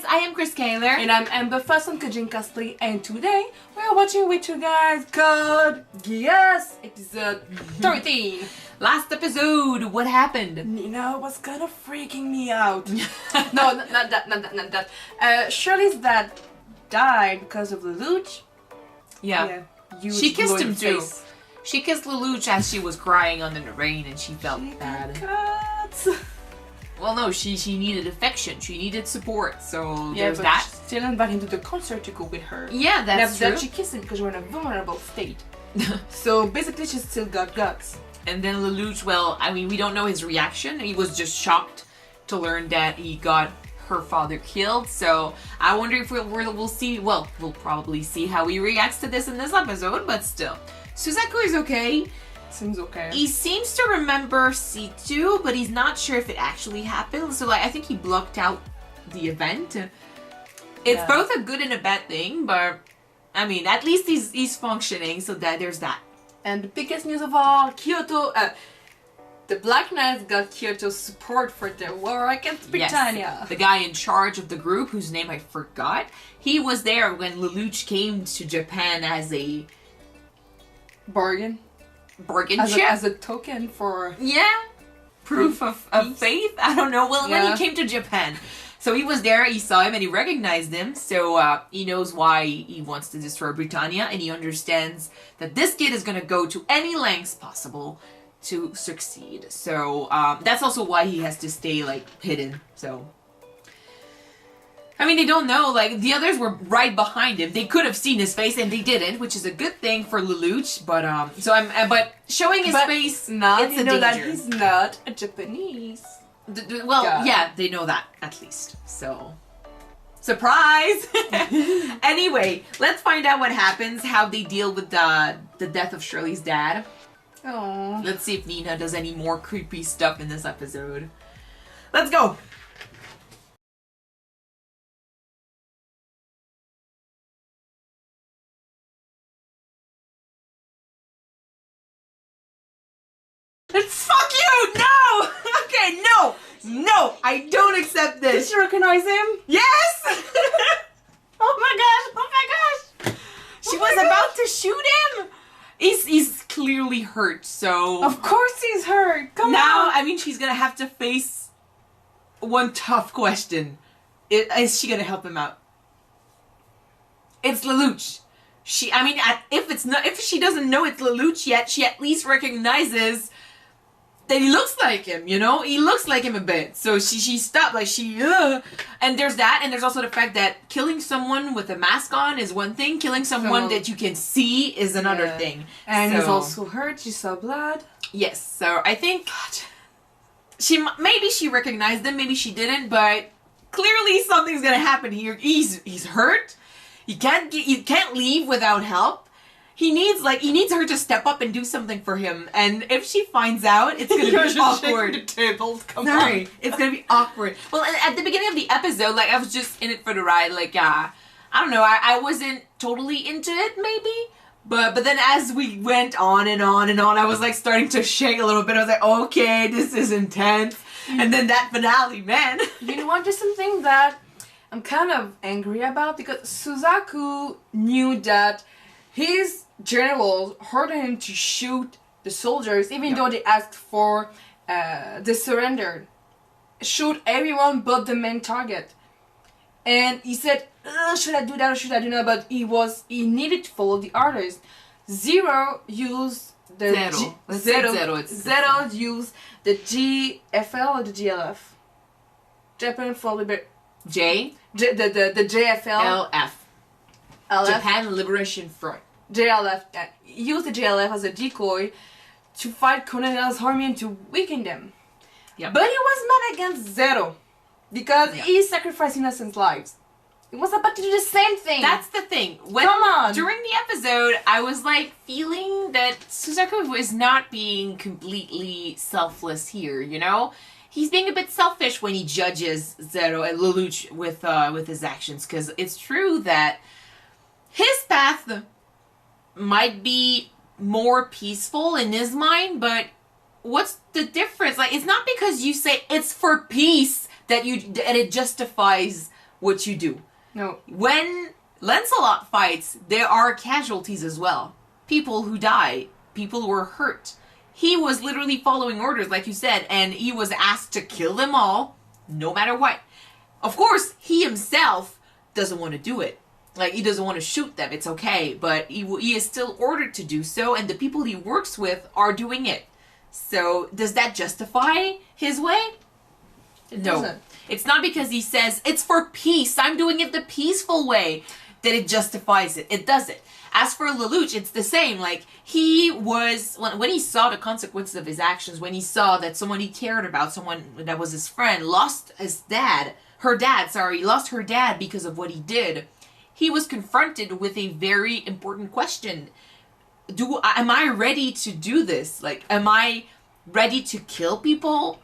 I am Chris Kaler. And I'm Amber Fasson Kajin Castley, and today we're watching with you guys called Geass episode 13. Last episode, what happened? Nina was kind of freaking me out. No, not that. Shirley's dad died because of Lelouch. Yeah. Huge She kissed blow in him the too. face. She kissed Lelouch as she was crying under the rain and she felt She bad. got cuts. Well, no, she needed affection. She needed support. So Yeah, there's but that. she still invited him to the concert to go with her. Yeah, that's That true. she kissed him because we're in a vulnerable state. So basically, she still got guts. And then Lelouch, well, I mean, we don't know his reaction. He was just shocked to learn that he got her father killed. So I wonder if we'll see, well, we'll probably see how he reacts to this in this episode, but still. Suzaku is okay. Seems okay. He seems to remember C2, but he's not sure if it actually happened. So like, I think he blocked out the event. It's both a good and a bad thing, but I mean, at least he's functioning, so that there's that. And the biggest news of all, Kyoto, the Black Knights got Kyoto's support for their war against Britannia. Yes, the guy in charge of the group, whose name I forgot, he was there when Lelouch came to Japan as a bargain ship. as a token for Proof of faith. I don't know. Well, when Yeah. he came to Japan, so he was there. He saw him and he recognized him. So he knows why he wants to destroy Britannia, and he understands that this kid is gonna go to any lengths possible to succeed. So that's also why he has to stay like hidden. So. I mean, they don't know, like, the others were right behind him. They could have seen his face, and they didn't, which is a good thing for Lelouch, but, but showing his face, now it's you a know that danger. he's not a Japanese. Well, yeah, they know that, at least, so... Surprise! Anyway, let's find out what happens, how they deal with the death of Shirley's dad. Oh. Let's see if Nina does any more creepy stuff in this episode. Let's go! Fuck you! No! Okay, no! No! I don't accept Did this! you recognize him? Yes! Oh my gosh! Oh my gosh! She was about to shoot him! He's clearly hurt, so... Of course he's hurt! Come now, on! I mean, she's gonna have to face one tough question. Is she gonna help him out? It's Lelouch. If she doesn't know it's Lelouch yet, she at least recognizes that he looks like him, you know? He looks like him a bit. So she stopped, like and there's that, and there's also the fact that killing someone with a mask on is one thing, killing someone that you can see is another thing. And so, he's also hurt, she saw blood. Yes, so I think maybe she recognized him, maybe she didn't, but clearly something's gonna happen here. He's hurt. You can't leave without help. He needs her to step up and do something for him. And if she finds out, it's gonna be awkward. The table. Come Sorry, on. it's gonna be awkward. Well, at the beginning of the episode, like I was just in it for the ride. Like I don't know, I wasn't totally into it maybe. But then as we went on and on and on, I was like starting to shake a little bit. I was like, okay, this is intense. And then that finale, man. You know what? There's something that I'm kind of angry about, because Suzaku knew that his generals ordered him to shoot the soldiers, even though they asked for the surrender. Shoot everyone but the main target. And he said, should I do that or should I do that? But he needed to follow the orders. Zero used the Zero used the GFL or the GLF? Japan for Liberation. The JFL. LF. LF. Japan Liberation Front. JLF. Use the JLF as a decoy to fight Colonel's army and to weaken them. Yeah. But he was mad against Zero because he sacrificed innocent lives. He was about to do the same thing. That's the thing. Come on! During the episode, I was like feeling that Suzaku was not being completely selfless here, you know? He's being a bit selfish when he judges Zero and Lelouch with his actions, because it's true that his path might be more peaceful in his mind, but what's the difference? Like, it's not because you say it's for peace that it justifies what you do. No. When Lancelot fights, there are casualties as well. People who die, people who are hurt. He was literally following orders, like you said, and he was asked to kill them all, no matter what. Of course, he himself doesn't want to do it. Like, he doesn't want to shoot them, it's okay, but he is still ordered to do so, and the people he works with are doing it. So, does that justify his way? No. Doesn't. It's not because he says, it's for peace, I'm doing it the peaceful way, that it justifies it. It doesn't. As for Lelouch, it's the same. Like, he was, when he saw the consequences of his actions, when he saw that someone he cared about, someone that was his friend, lost lost her dad because of what he did, he was confronted with a very important question. Am I ready to do this? Like, am I ready to kill people?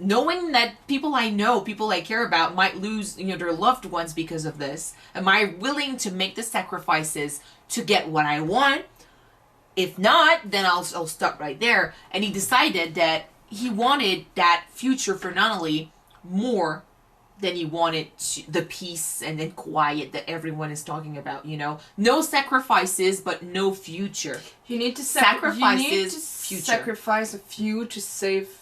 Knowing that people I know, people I care about might lose, their loved ones because of this. Am I willing to make the sacrifices to get what I want? If not, then I'll stop right there. And he decided that he wanted that future for Nunnally more than he wanted the peace and then quiet that everyone is talking about, No sacrifices, but no future. You need to future. Sacrifice a few to save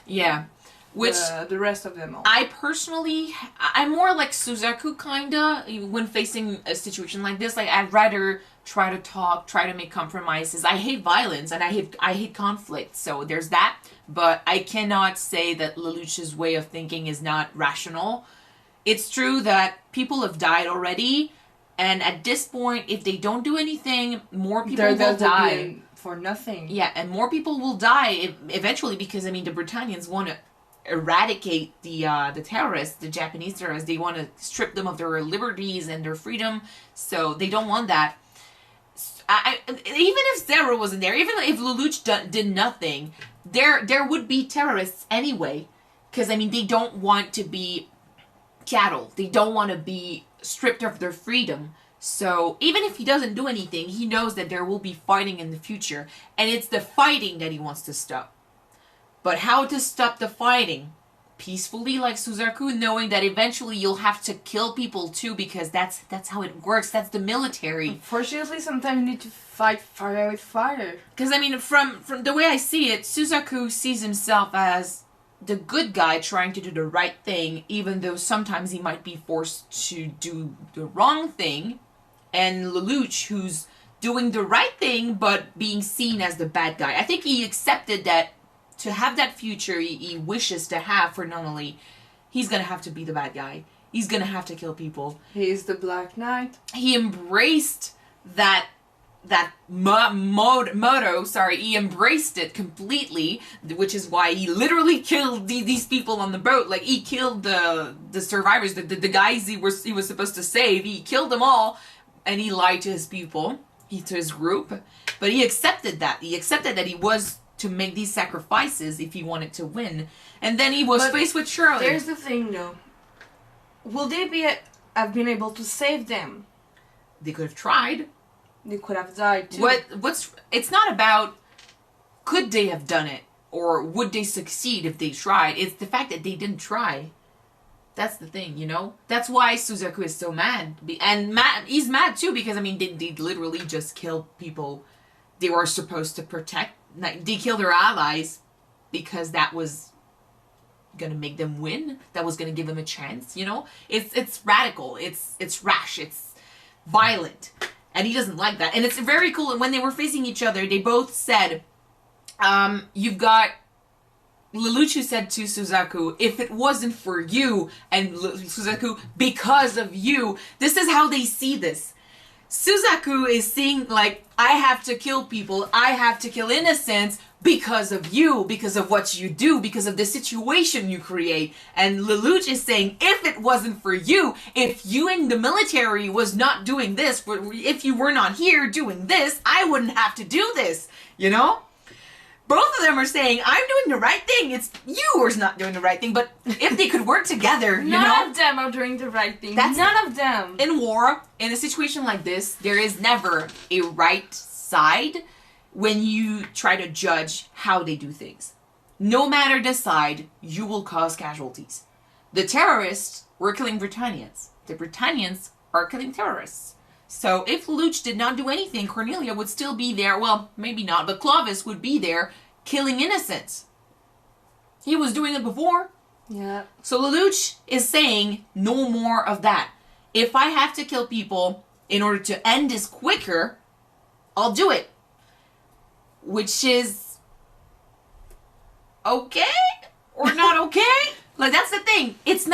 the rest of them all. I'm more like Suzaku, kinda, when facing a situation like this. Like, I'd rather try to talk, try to make compromises. I hate violence, and I hate conflict, so there's that. But I cannot say that Lelouch's way of thinking is not rational. It's true that people have died already, and at this point, if they don't do anything, more people will die. For nothing. Yeah, and more people will die eventually, because, the Britannians want to eradicate the terrorists, the Japanese terrorists. They want to strip them of their liberties and their freedom, so they don't want that. Even if Zero wasn't there, even if Lelouch did nothing, there would be terrorists anyway, because they don't want to be cattle. They don't want to be stripped of their freedom. So even if he doesn't do anything, he knows that there will be fighting in the future, and it's the fighting that he wants to stop. But how to stop the fighting? Peacefully, like Suzaku, knowing that eventually you'll have to kill people too, because that's how it works. That's the military. Unfortunately, sometimes you need to fight fire with fire. Because, from the way I see it, Suzaku sees himself as the good guy trying to do the right thing, even though sometimes he might be forced to do the wrong thing. And Lelouch, who's doing the right thing, but being seen as the bad guy. I think he accepted that to have that future he wishes to have for Nunnally, he's going to have to be the bad guy. He's going to have to kill people. He's the Black Knight. He embraced that motto, he embraced it completely, which is why he literally killed these people on the boat. Like, he killed the survivors, the guys he was supposed to save. He killed them all, and he lied to his people, to his group. But he accepted that. He accepted that he was to make these sacrifices if he wanted to win. And then he was faced with Shirley. There's the thing, though. Will they have been able to save them? They could have tried. They could have died too. It's not about could they have done it or would they succeed if they tried. It's the fact that they didn't try. That's the thing, That's why Suzaku is so mad. And he's mad too, because they literally just killed people they were supposed to protect. They killed their allies because that was gonna make them win. That was gonna give them a chance, It's radical. It's rash. It's violent. And he doesn't like that. And it's very cool. And when they were facing each other, they both said, you've got Lelouch, who said to Suzaku, if it wasn't for you, and Suzaku, because of you. This is how they see this. Suzaku is seeing, like, I have to kill people, I have to kill innocents because of you, because of what you do, because of the situation you create. And Lelouch is saying, if it wasn't for you, if you in the military was not doing this, if you were not here doing this, I wouldn't have to do this, Both of them are saying, I'm doing the right thing. It's you who's not doing the right thing. But if they could work together, None of them are doing the right thing. None of them. In war, in a situation like this, there is never a right side when you try to judge how they do things. No matter the side, you will cause casualties. The terrorists we're killing Britannians. The Britannians are killing terrorists. So if Lelouch did not do anything, Cornelia would still be there. Well, maybe not, but Clovis would be there killing innocents. He was doing it before. Yeah. So Lelouch is saying no more of that. If I have to kill people in order to end this quicker, I'll do it. Which is okay or not okay? Like, that's the thing. It's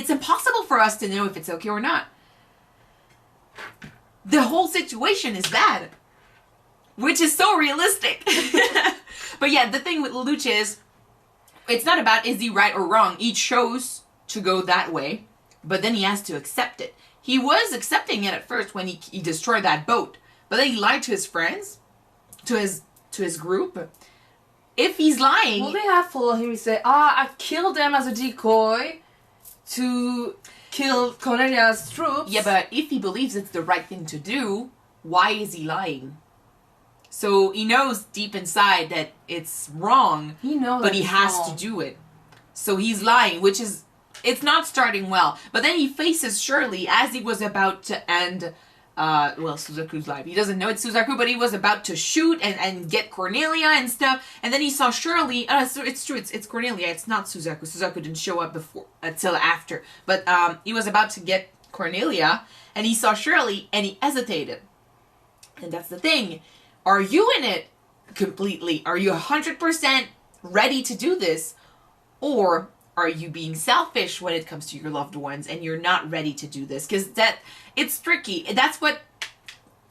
impossible for us to know if it's okay or not. The whole situation is bad. Which is so realistic. But yeah, the thing with Lelouch is, it's not about is he right or wrong. He chose to go that way, but then he has to accept it. He was accepting it at first when he destroyed that boat, but then he lied to his friends, to his group. If he's lying... Well, they have followed him. He said, I killed them as a decoy to kill Cornelia's troops. Yeah, but if he believes it's the right thing to do, why is he lying? So he knows deep inside that it's wrong, but he has to do it. So he's lying, which is, it's not starting well. But then he faces Shirley as he was about to end, Suzaku's life. He doesn't know it's Suzaku, but he was about to shoot and get Cornelia and stuff. And then he saw Shirley. So it's true, it's Cornelia. It's not Suzaku. Suzaku didn't show up before until after. But he was about to get Cornelia, and he saw Shirley, and he hesitated. And that's the thing. Are you in it completely? Are you 100% ready to do this? Or are you being selfish when it comes to your loved ones and you're not ready to do this? Because it's tricky. That's what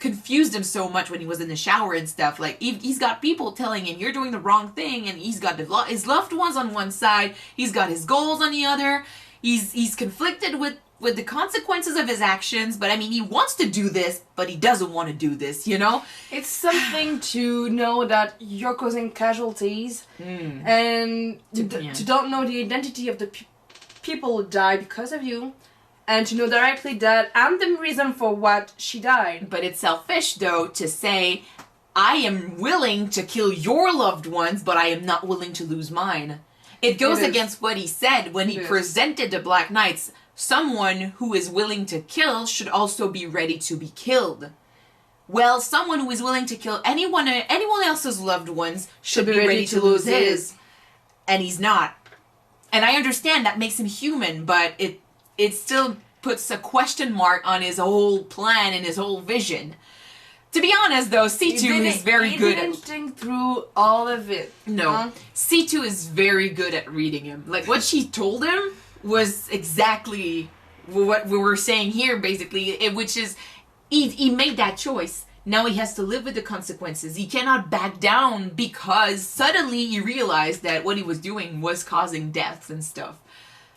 confused him so much when he was in the shower and stuff. Like, he's got people telling him you're doing the wrong thing, and he's got his loved ones on one side, he's got his goals on the other. He's conflicted with the consequences of his actions, but I mean, he wants to do this, but he doesn't want to do this, you know? It's something to know that you're causing casualties, and to don't know the identity of the people who died because of you, and to know directly that I'm the reason for what she died. But it's selfish, though, to say, I am willing to kill your loved ones, but I am not willing to lose mine. It goes against what he said when he presented the Black Knights. Someone who is willing to kill should also be ready to be killed. Well, someone who is willing to kill anyone else's loved ones should be ready to lose his. And he's not. And I understand that makes him human, but it still puts a question mark on his whole plan and his whole vision. To be honest, though, C2 is very good at... He didn't think through all of it. No. Huh? C2 is very good at reading him. Like, what she told him was exactly what we were saying here, basically, which is he made that choice. Now he has to live with the consequences. He cannot back down because suddenly he realized that what he was doing was causing deaths and stuff.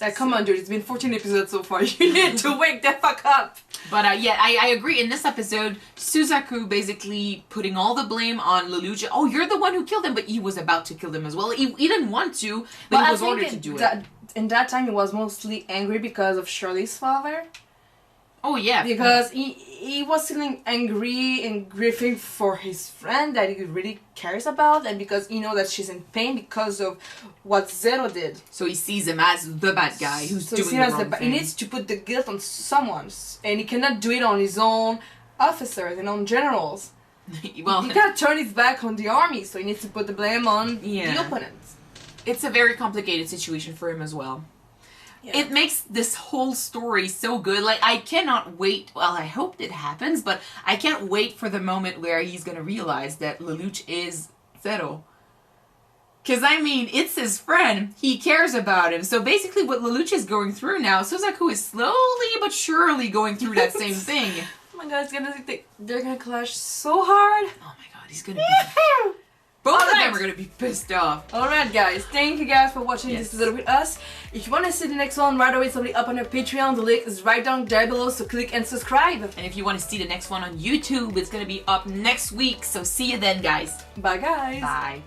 Like, come on, dude, it's been 14 episodes so far. You need to wake the fuck up. But yeah, I agree. In this episode, Suzaku basically putting all the blame on Lelouch. Oh, you're the one who killed him, but he was about to kill them as well. He didn't want to, but he was ordered to do it. In that time, he was mostly angry because of Shirley's father. Oh, yeah. Because he was feeling angry and grieving for his friend that he really cares about, and because he knows that she's in pain because of what Zero did. So he sees him as the bad guy who's doing the wrong thing. He needs to put the guilt on someone, and he cannot do it on his own officers and on generals. Well, he can't turn his back on the army, so he needs to put the blame on the opponents. It's a very complicated situation for him as well. Yeah. It makes this whole story so good. Like, I cannot wait. Well, I hope it happens, but I can't wait for the moment where he's going to realize that Lelouch is Zero. Because, I mean, it's his friend. He cares about him. So, basically, what Lelouch is going through now, Suzaku is slowly but surely going through that same thing. Oh my god, they're going to clash so hard. Oh my god, he's going to be... Both of them are going to be pissed off. Alright guys, thank you guys for watching this episode with us. If you want to see the next one right away, it's already up on our Patreon. The link is right down there below, so click and subscribe. And if you want to see the next one on YouTube, it's going to be up next week. So see you then, guys. Bye guys. Bye.